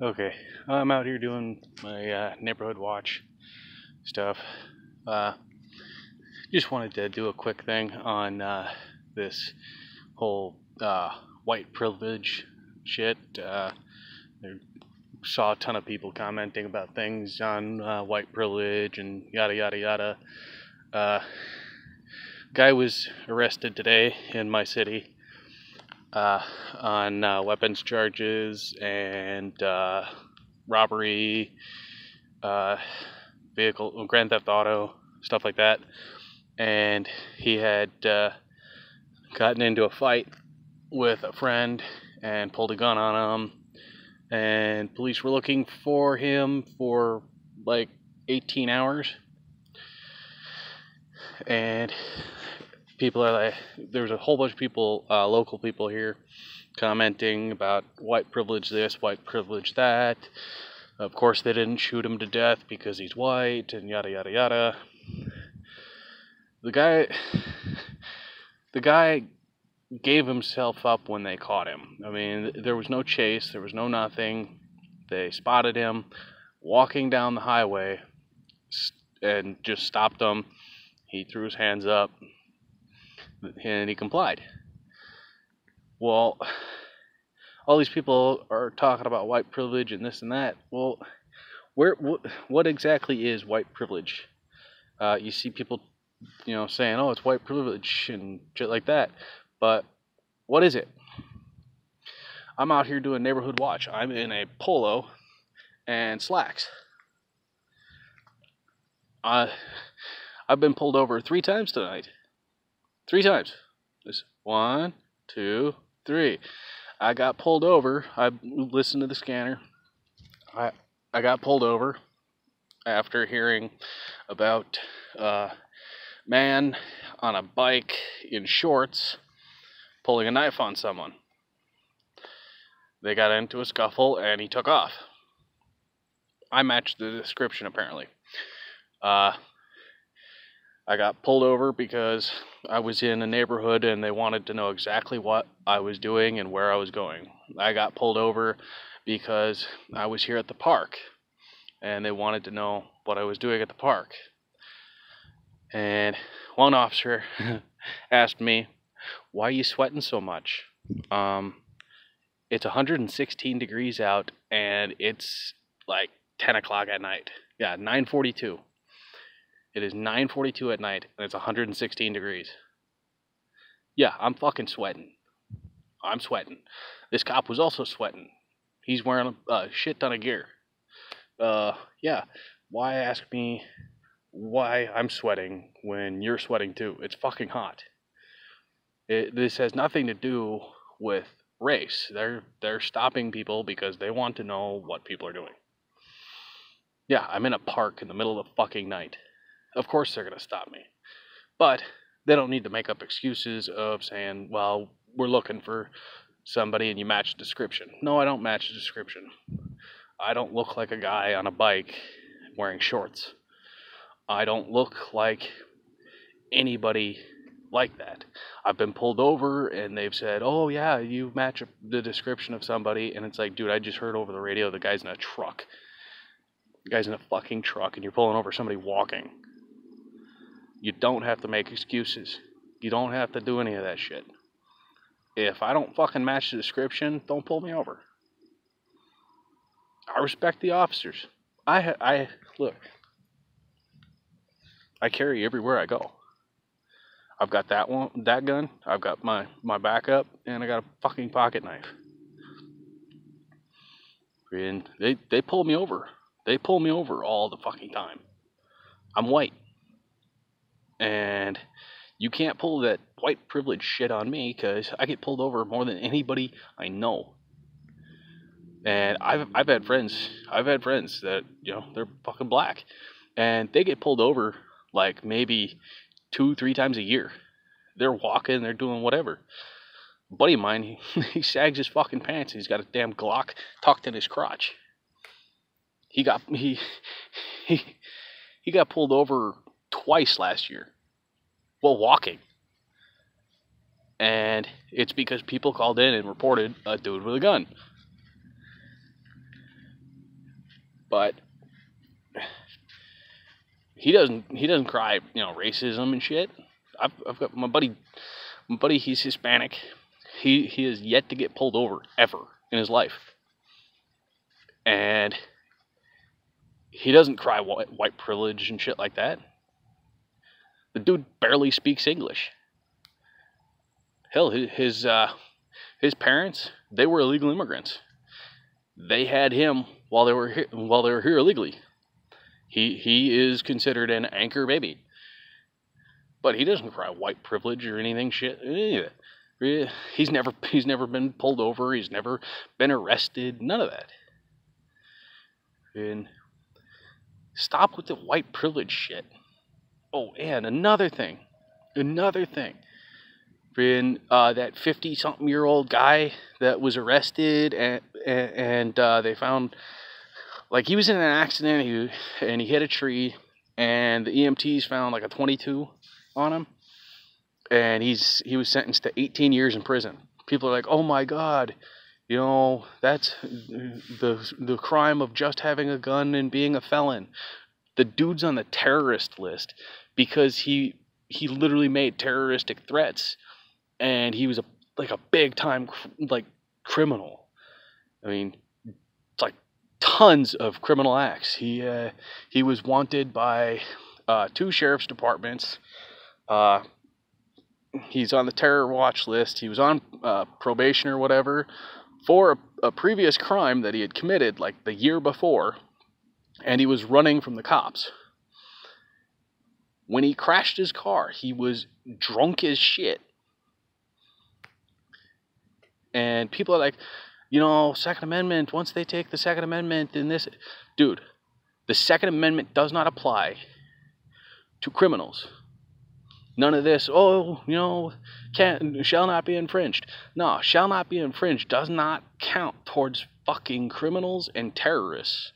Okay, I'm out here doing my neighborhood watch stuff. Uh, just wanted to do a quick thing on this whole white privilege shit. I saw a ton of people commenting about things on white privilege and yada yada yada. Uh, Guy was arrested today in my city uh, on weapons charges and robbery, uh, vehicle, grand theft auto, stuff like that. And he had gotten into a fight with a friend and pulled a gun on him. And police were looking for him for like 18 hours. And people are like, there's a whole bunch of people, local people here, commenting about white privilege this, white privilege that. Of course, they didn't shoot him to death because he's white, and yada yada yada. The guy, the guy gave himself up when they caught him. I mean, there was no chase, there was no nothing. They spotted him walking down the highway and just stopped him. He threw his hands up and he complied. Well, all these people are talking about white privilege and this and that. Well, what exactly is white privilege? You see people, saying, "Oh, it's white privilege" and shit like that. But what is it? I'm out here doing neighborhood watch. I'm in a polo and slacks. I I've been pulled over 3 times tonight. 3 times. This 1, 2, 3. I got pulled over. I listened to the scanner. I I got pulled over after hearing about a man on a bike in shorts pulling a knife on someone. They got into a scuffle and he took off. I matched the description apparently. Uh, I got pulled over because I was in a neighborhood and they wanted to know exactly what I was doing and where I was going. I got pulled over because I was here at the park and they wanted to know what I was doing at the park. And one officer asked me, "Why are you sweating so much? Um, it's 116 degrees out and it's like 10 o'clock at night. Yeah, 9:42. It is 9:42 at night and it's 116 degrees. Yeah, I'm fucking sweating. I'm sweating. This cop was also sweating. He's wearing a shit ton of gear. Yeah. Why ask me why I'm sweating when you're sweating too? It's fucking hot. This has nothing to do with race. They're stopping people because they want to know what people are doing. Yeah, I'm in a park in the middle of the fucking night. Of course they're gonna stop me. But they don't need to make up excuses of saying, well, we're looking for somebody and you match the description. No, I don't match the description. I don't look like a guy on a bike wearing shorts. I don't look like anybody like that. I've been pulled over and they've said, "Oh yeah, you match the description of somebody," and it's like, dude, I just heard over the radio the guy's in a truck. The guy's in a fucking truck, and you're pulling over somebody walking. You don't have to make excuses. You don't have to do any of that shit. If I don't fucking match the description, don't pull me over. I respect the officers. I look. I carry everywhere I go. I've got that gun. I've got my backup, and I got a fucking pocket knife. And they pull me over. They pull me over all the fucking time. I'm white, and you can't pull that white privilege shit on me because I get pulled over more than anybody I know. And I've had friends. I've had friends that they're fucking black, and they get pulled over like maybe 2, 3 times a year. They're walking, they're doing whatever. A buddy of mine, he sags his fucking pants. And he's got a damn Glock tucked in his crotch. He got he he got pulled over twice last year while walking, and it's because people called in and reported a dude with a gun. but he doesn't cry, racism and shit. I've got my buddy, he's Hispanic. He has yet to get pulled over ever in his life, and he doesn't cry white privilege and shit like that. The dude barely speaks English. Hell, his parents, they were illegal immigrants. They had him while they were here illegally. He is considered an anchor baby, but he doesn't cry white privilege or anything shit. He's never been pulled over. He's never been arrested. None of that. And stop with the white privilege shit. Oh, and another thing. When that 50-something-year-old guy that was arrested and they found, like, he was in an accident and he hit a tree, and the EMTs found like a .22 on him, and he was sentenced to 18 years in prison. People are like, oh my God, that's the crime of just having a gun and being a felon. The dude's on the terrorist list because he literally made terroristic threats, and he was a big time criminal. I mean, it's like tons of criminal acts. He was wanted by 2 sheriff's departments. He's on the terror watch list. He was on probation or whatever for a previous crime that he had committed like the year before, and he was running from the cops. When he crashed his car, he was drunk as shit. And people are like, Second Amendment, once they take the Second Amendment, then this... Dude, the Second Amendment does not apply to criminals. None of this, shall not be infringed. No, shall not be infringed does not count towards fucking criminals and terrorists.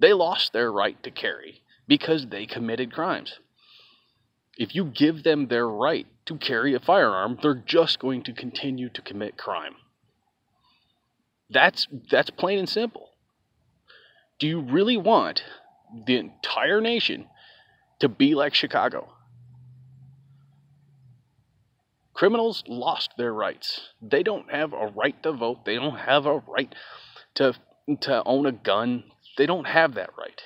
They lost their right to carry because they committed crimes. If you give them their right to carry a firearm, they're just going to continue to commit crime. That's plain and simple. Do you really want the entire nation to be like Chicago? Criminals lost their rights. They don't have a right to vote. They don't have a right to own a gun. They don't have that right.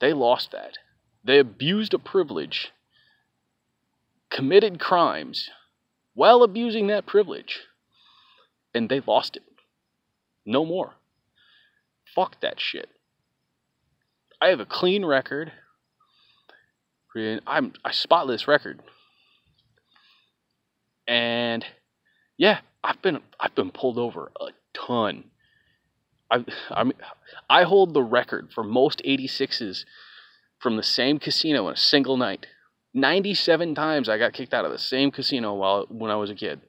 They lost that. They abused a privilege, committed crimes while abusing that privilege, and they lost it. No more. Fuck that shit. I have a clean record. I'm a spotless record. And yeah, I've been pulled over a ton. I hold the record for most 86s from the same casino in a single night. 97 times I got kicked out of the same casino when I was a kid.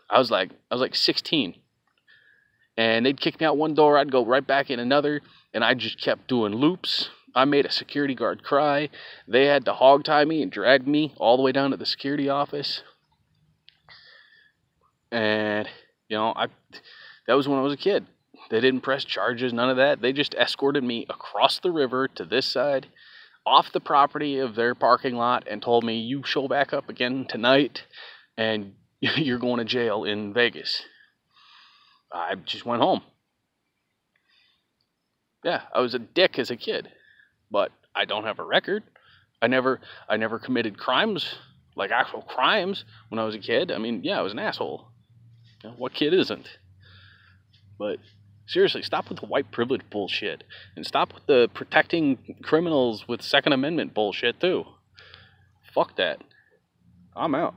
I was like 16. And they'd kick me out one door, I'd go right back in another, and I just kept doing loops. I made a security guard cry. They had to hog tie me and drag me all the way down to the security office. And, that was when I was a kid. They didn't press charges, none of that. They just escorted me across the river to this side, off the property of their parking lot, and told me, you show back up again tonight, and you're going to jail in Vegas. I just went home. Yeah, I was a dick as a kid, but I don't have a record. I never committed crimes, like actual crimes, when I was a kid. I mean, yeah, I was an asshole. What kid isn't? But seriously, stop with the white privilege bullshit, and stop with the protecting criminals with Second Amendment bullshit too. Fuck that. I'm out.